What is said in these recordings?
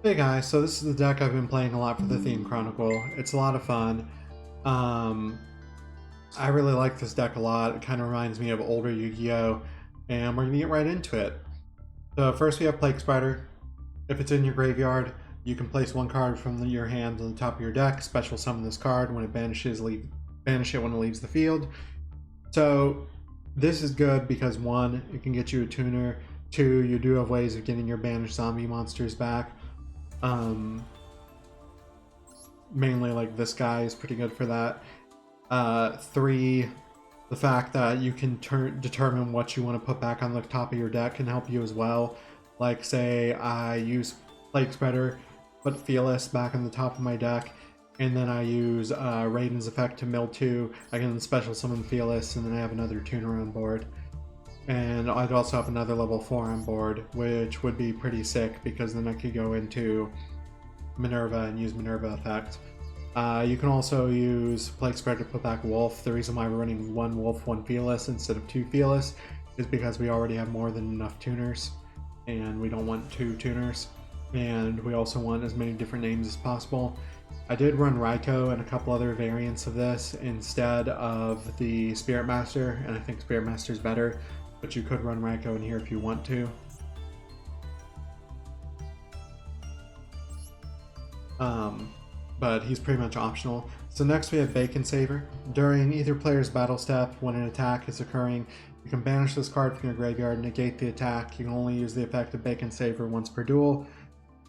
Hey guys, so this is the deck I've been playing a lot for the theme Chronicle. It's a lot of fun. Um, I really like this deck a lot. It kind of reminds me of older Yu-Gi-Oh! And we're going to get right into it. So first we have Plague Spider. If it's in your graveyard, you can place one card from your hand on the top of your deck, special summon this card. When it banishes, banish it when it leaves the field. So this is good because one, it can get you a tuner. Two, you do have ways of getting your banished zombie monsters back. Mainly like this guy is pretty good for that. Three, the fact that you can determine what you want to put back on the top of your deck can help you as well. Like say I use Plague Spreader, put Fearless back on the top of my deck, and then I use Raiden's effect to mill 2, I can special summon Fearless, and then I have another tuner on board. And I'd also have another level 4 on board, which would be pretty sick because then I could go into Minerva and use Minerva effect. You can also use Plague Spreader to put back Wolf. The reason why we're running 1 Wolf, 1 Fearless instead of 2 Fearless is because we already have more than enough tuners, and we don't want 2 tuners. And we also want as many different names as possible. I did run YuGiOh and a couple other variants of this instead of the Spirit Master, and I think Spirit Master is better. But you could run YuGiOh in here if you want to. But he's pretty much optional. So next we have Bacon Saver. During either player's battle step, when an attack is occurring, you can banish this card from your graveyard and negate the attack. You can only use the effect of Bacon Saver once per duel.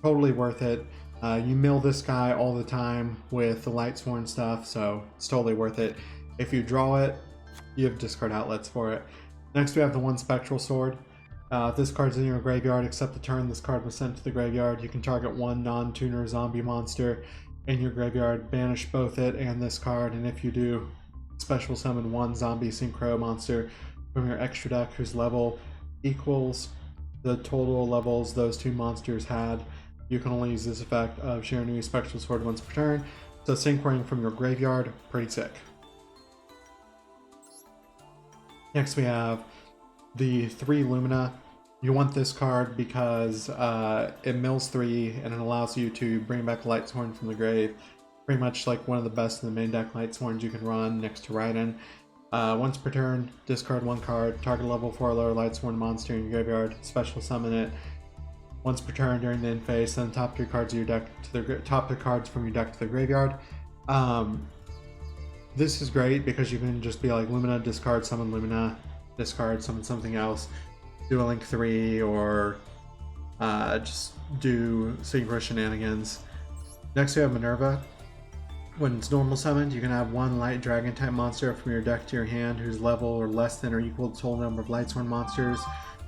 Totally worth it. You mill this guy all the time with the Lightsworn stuff, so it's totally worth it. If you draw it, you have discard outlets for it. Next we have the 1 Spectral Sword. If this card's in your graveyard, except the turn this card was sent to the graveyard, you can target 1 non-tuner zombie monster in your graveyard, banish both it and this card, and if you do, special summon 1 zombie synchro monster from your extra deck whose level equals the total levels those 2 monsters had. You can only use this effect of Shiranui Spectral Sword once per turn, so synchroing from your graveyard, pretty sick. Next we have the 3 Lumina. You want this card because it mills 3 and it allows you to bring back Lightsworn from the grave. Pretty much like one of the best in the main deck Lightsworns you can run next to Raiden. Once per turn, discard 1 card, target level 4 or lower Lightsworn monster in your graveyard, special summon it. Once per turn during the end phase, send the top 3 cards of your deck to the top 3 cards from your deck to the graveyard. This is great because you can just be like Lumina, discard, summon Lumina, discard, summon something else, do a Link 3, or just do synchro shenanigans. Next we have Minerva. When it's normal summoned, you can have 1 light dragon type monster from your deck to your hand whose level or less than or equal to the total number of Lightsworn monsters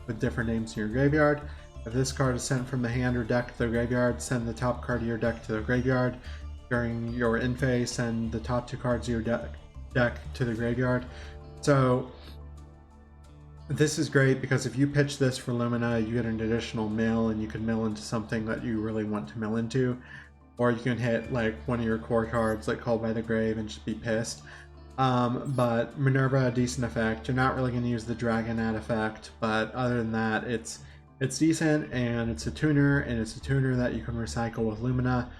with different names in your graveyard. If this card is sent from the hand or deck to the graveyard, send the top card of your deck to the graveyard. During your end phase, send the top 2 cards of your deck to the graveyard. So this is great because if you pitch this for Lumina, you get an additional mill, and you can mill into something that you really want to mill into. Or you can hit like one of your core cards like Called by the Grave and just be pissed. But Minerva, a decent effect. You're not really going to use the Dragon Ad effect, but other than that, it's decent, and it's a tuner, and it's a tuner that you can recycle with Lumina,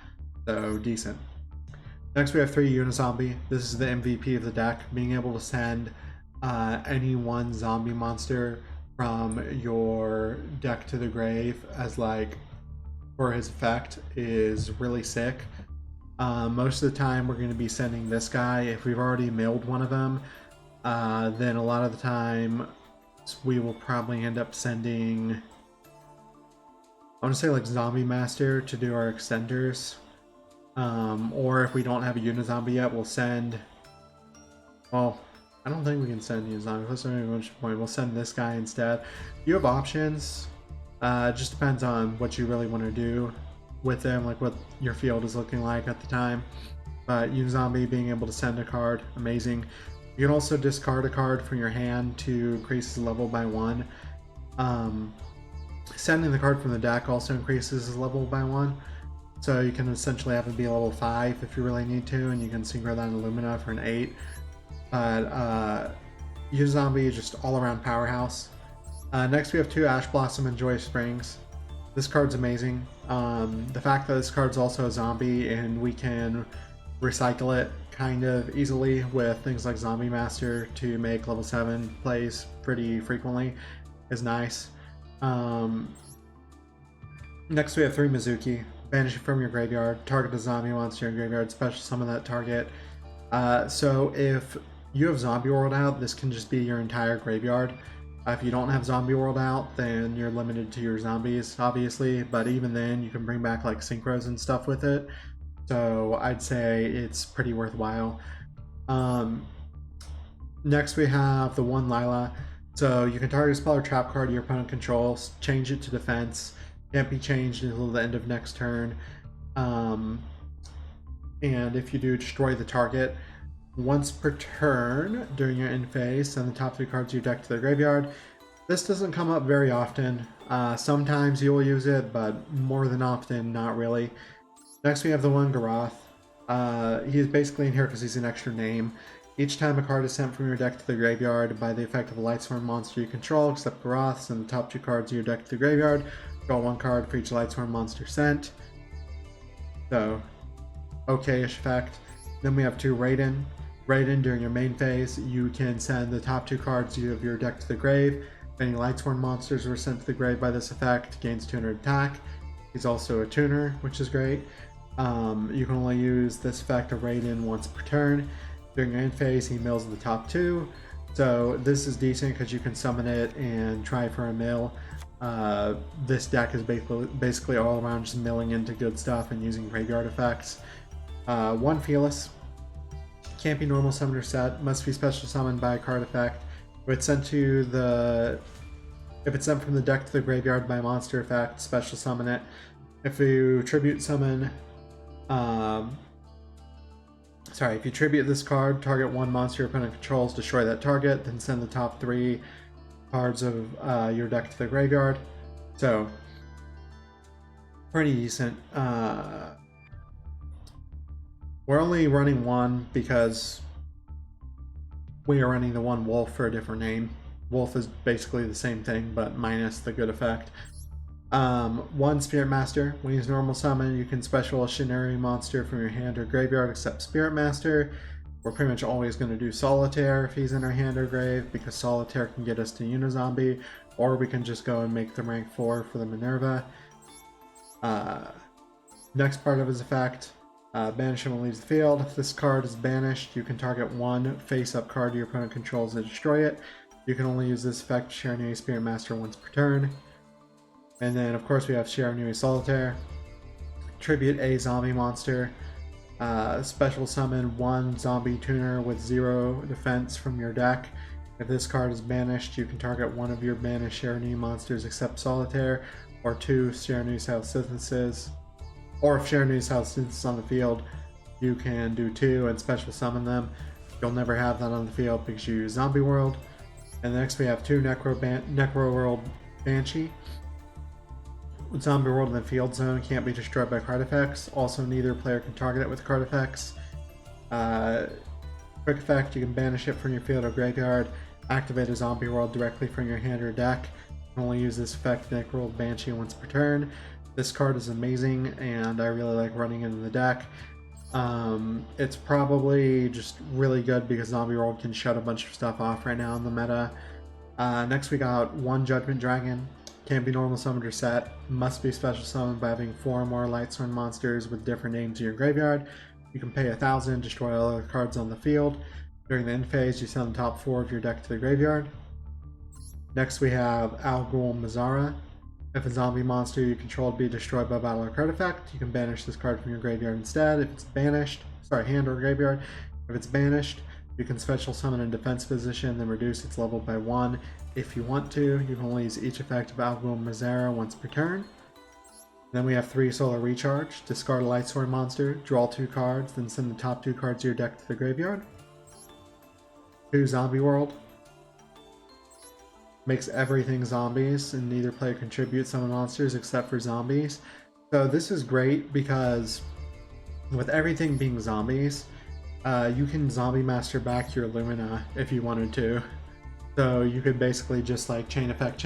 so decent. Next we have 3 Unizombie. This is the MVP of the deck. Being able to send any 1 zombie monster from your deck to the grave as like for his effect is really sick. Most of the time we're going to be sending this guy. If we've already milled one of them, then a lot of the time we will probably end up sending, I want to say like Zombie Master to do our extenders. Or if we don't have a Unizombie yet, we'll send, well, I don't think we can send Unizombie. That's not even much point. We'll send this guy instead. You have options. It just depends on what you really want to do with them, like what your field is looking like at the time. But Unizombie being able to send a card, amazing. You can also discard a card from your hand to increase his level by 1. Sending the card from the deck also increases his level by 1. So you can essentially have it be level 5 if you really need to, and you can synchro that in Lumina for an 8. But Unizombie is just all around powerhouse. Next we have 2 Ash Blossom and Joy Springs. This card's amazing. The fact that this card's also a zombie and we can recycle it kind of easily with things like Zombie Master to make level 7 plays pretty frequently is nice. Next we have 3 Mizuki. Banish it from your graveyard, target a zombie monster in your graveyard, special summon that target. So if you have Zombie World out, this can just be your entire graveyard. If you don't have Zombie World out, then you're limited to your zombies, obviously, but even then you can bring back like synchros and stuff with it. So I'd say it's pretty worthwhile. Next we have the 1 Lila. So you can target a spell or trap card your opponent controls, change it to defense, can't be changed until the end of next turn. And if you do, destroy the target. Once per turn during your end phase, send the top 3 cards of your deck to the graveyard. This doesn't come up very often. Sometimes you will use it, but more than often, not really. Next we have the 1 Garoth. He is basically in here because he's an extra name. Each time a card is sent from your deck to the graveyard by the effect of a Lightsworn monster you control, except Garoth, send the top 2 cards of your deck to the graveyard. Draw 1 card for each Lightsworn monster sent. So, okay-ish effect. Then we have 2 Raiden. Raiden, during your main phase, you can send the top 2 cards of your deck to the grave. If any Lightsworn monsters were sent to the grave by this effect, gains 200 attack. He's also a tuner, which is great. You can only use this effect of Raiden once per turn. During your end phase, he mills the top 2. So this is decent because you can summon it and try for a mill. This deck is basically all around just milling into good stuff and using graveyard effects. 1 Fearless. Can't be normal summoner set, must be special summoned by a card effect. If it's sent from the deck to the graveyard by a monster effect, special summon it. If you tribute summon if you tribute this card, target 1 monster your opponent controls, destroy that target, then send the top 3 cards of your deck to the graveyard. So pretty decent. We're only running 1 because we are running the 1 Wolf for a different name. Wolf is basically the same thing, but minus the good effect. 1 Spirit Master. When you use normal summon, you can special a Shinari monster from your hand or graveyard except Spirit Master. We're pretty much always going to do Solitaire if he's in our hand or grave, because Solitaire can get us to Unizombie, or we can just go and make them rank 4 for the Minerva. Next part of his effect. Banish him when leaves the field. If this card is banished, you can target 1 face-up card your opponent controls and destroy it. You can only use this effect to Shiranui Spirit Master once per turn. And then, of course, we have Shiranui Solitaire. Tribute a zombie monster. Special summon 1 zombie tuner with 0 defense from your deck. If this card is banished, you can target 1 of your banished Shiranui monsters except Solitaire, or 2 Shiranui South Synthesis. Or if Shiranui's House Synthesis on the field, you can do 2 and special summon them. You'll never have that on the field because you use Zombie World. And next we have 2 Necro World Banshee. Zombie World in the field zone can't be destroyed by card effects. Also, neither player can target it with card effects. Quick effect, you can banish it from your field or graveyard. Activate a Zombie World directly from your hand or deck. You can only use this effect, Necro World Banshee, once per turn. This card is amazing, and I really like running it in the deck. It's probably just really good because Zombie World can shut a bunch of stuff off right now in the meta. Next we got 1 Judgment Dragon. Can't be normal summoned or set. Must be special summoned by having 4 or more Lightsworn monsters with different names in your graveyard. You can pay 1,000, destroy all other cards on the field. During the end phase, you send the top 4 of your deck to the graveyard. Next we have Al Ghul Mazara. If a zombie monster you control be destroyed by battle or card effect, you can banish this card from your graveyard instead. If it's banished, hand or graveyard. If it's banished, you can special summon in defense position, then reduce its level by 1. If you want to, you can only use each effect of Al Ghul Mazara once per turn. Then we have 3 Solar Recharge. Discard a Lightsworn monster, draw 2 cards, then send the top 2 cards of your deck to the graveyard. 2 Zombie World. Makes everything zombies, and neither player contributes summon monsters except for zombies. So this is great because with everything being zombies, you can zombie master back your Lumina if you wanted to. So you could basically just like chain effect,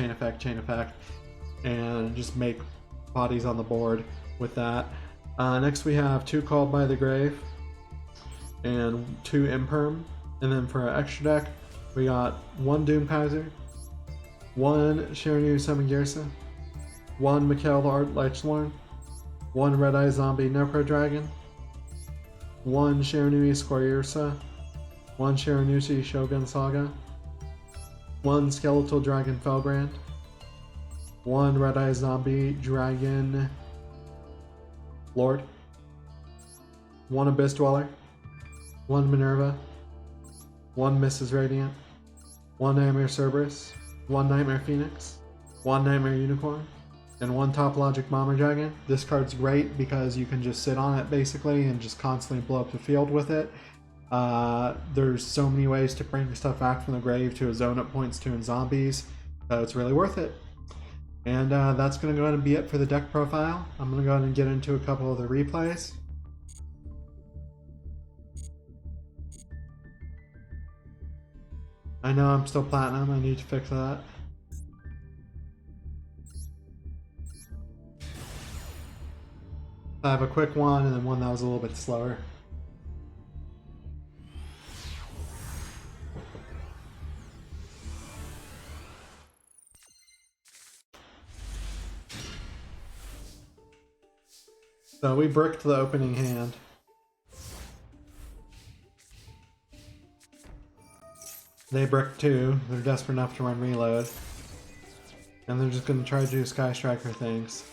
and just make bodies on the board with that. Next we have 2 Called by the Grave and 2 Imperm. And then for our extra deck, we got 1 Doomkaiser, 1 Shiranu Summon Girsa, 1 Mikhail the Art Lightsworn, 1 Red Eye Zombie Necro Dragon, 1 Shiranui Squirsa, 1 Shiranushi Shogun Saga, 1 Skeletal Dragon Felbrand, 1 Red Eye Zombie Dragon Lord, 1 Abyss Dweller, 1 Minerva, 1 Mrs. Radiant, 1 Nightmare Cerberus, 1 Nightmare Phoenix, 1 Nightmare Unicorn, and 1 Top Logic Bomber Dragon. This card's great because you can just sit on it basically and just constantly blow up the field with it. There's so many ways to bring stuff back from the grave to a zone at points 2 in zombies, so it's really worth it. And that's going to go ahead and be it for the deck profile. I'm going to go ahead and get into a couple of the replays. I know I'm still platinum, I need to fix that. I have a quick one and then one that was a little bit slower. So we bricked the opening hand. They bricked 2. They're desperate enough to run reload. And they're just going to try to do Sky Striker things.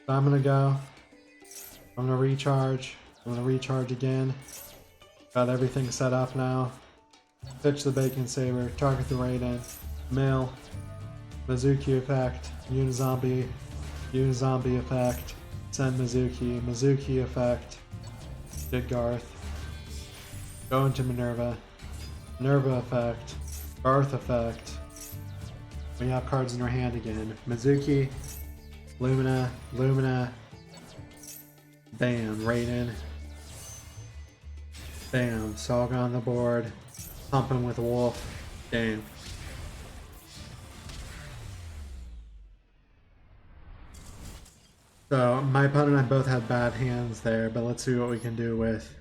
So I'm going to go. I'm going to recharge. I'm going to recharge again. Got everything set up now. Pitch the Bacon Saber. Target the Raiden. Mill. Mizuki effect. Unizombie. Unizombie effect. Send Mizuki. Mizuki effect. Did Garth. Go into Minerva. Minerva effect. Garth effect. We have cards in your hand again. Mizuki. Lumina. Lumina. Bam. Raiden. Bam. Saga on the board. Pumping with Wolf. Game. So my opponent and I both had bad hands there, but let's see what we can do with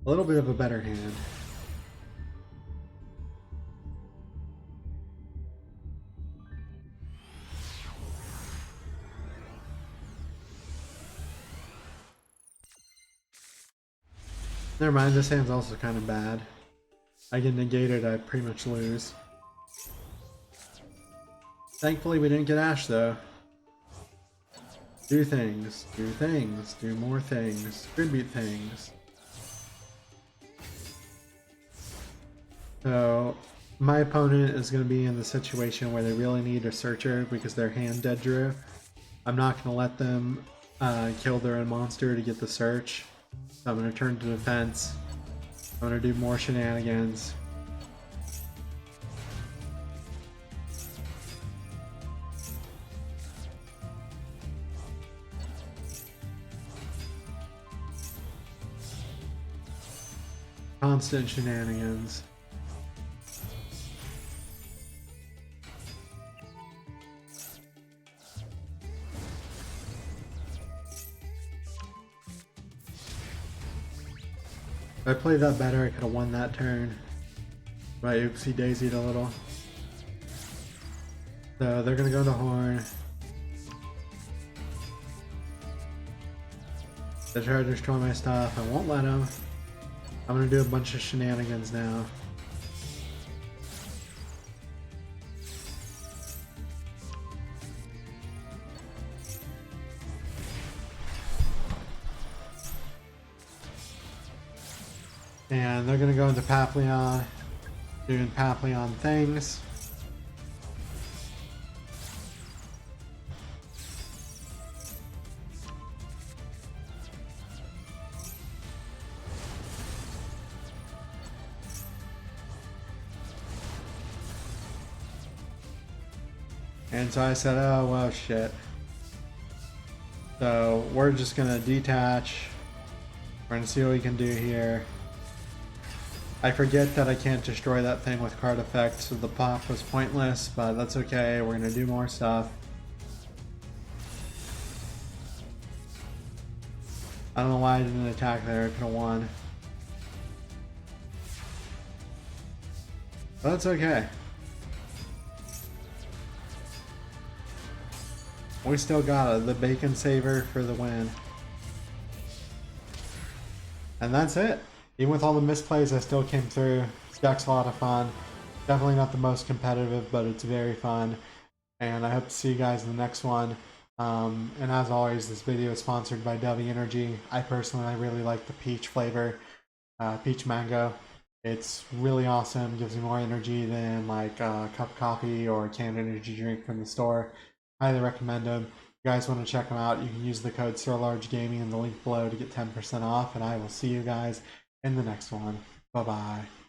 a little bit of a better hand. Never mind, this hand's also kind of bad. I get negated, I pretty much lose. Thankfully we didn't get Ash though. Do things, do more things, distribute things. So, my opponent is going to be in the situation where they really need a searcher because their hand dead drew. I'm not going to let them kill their own monster to get the search. So I'm going to turn to defense. I'm going to do more shenanigans. Constant shenanigans. If I played that better, I could have won that turn. But oopsie daisied a little. So they're gonna go to Horn. They try to destroy my stuff. I won't let them. I'm gonna do a bunch of shenanigans now. And they're gonna go into Papillon, doing Papillon things. And so I said, oh, well, shit. So we're just gonna detach. We're gonna see what we can do here. I forget that I can't destroy that thing with card effects, so the pop was pointless, but that's okay. We're gonna do more stuff. I don't know why I didn't attack there. I could have won. But that's okay. We still got it. The bacon saver for the win. And that's it. Even with all the misplays, I still came through. This deck's a lot of fun. Definitely not the most competitive, but it's very fun. And I hope to see you guys in the next one. And as always, this video is sponsored by Dovey Energy. I really like the peach flavor, peach mango. It's really awesome. Gives me more energy than like a cup of coffee or a canned energy drink from the store. Highly recommend them. If you guys want to check them out, you can use the code SirLargeGaming in the link below to get 10% off. And I will see you guys in the next one. Bye bye.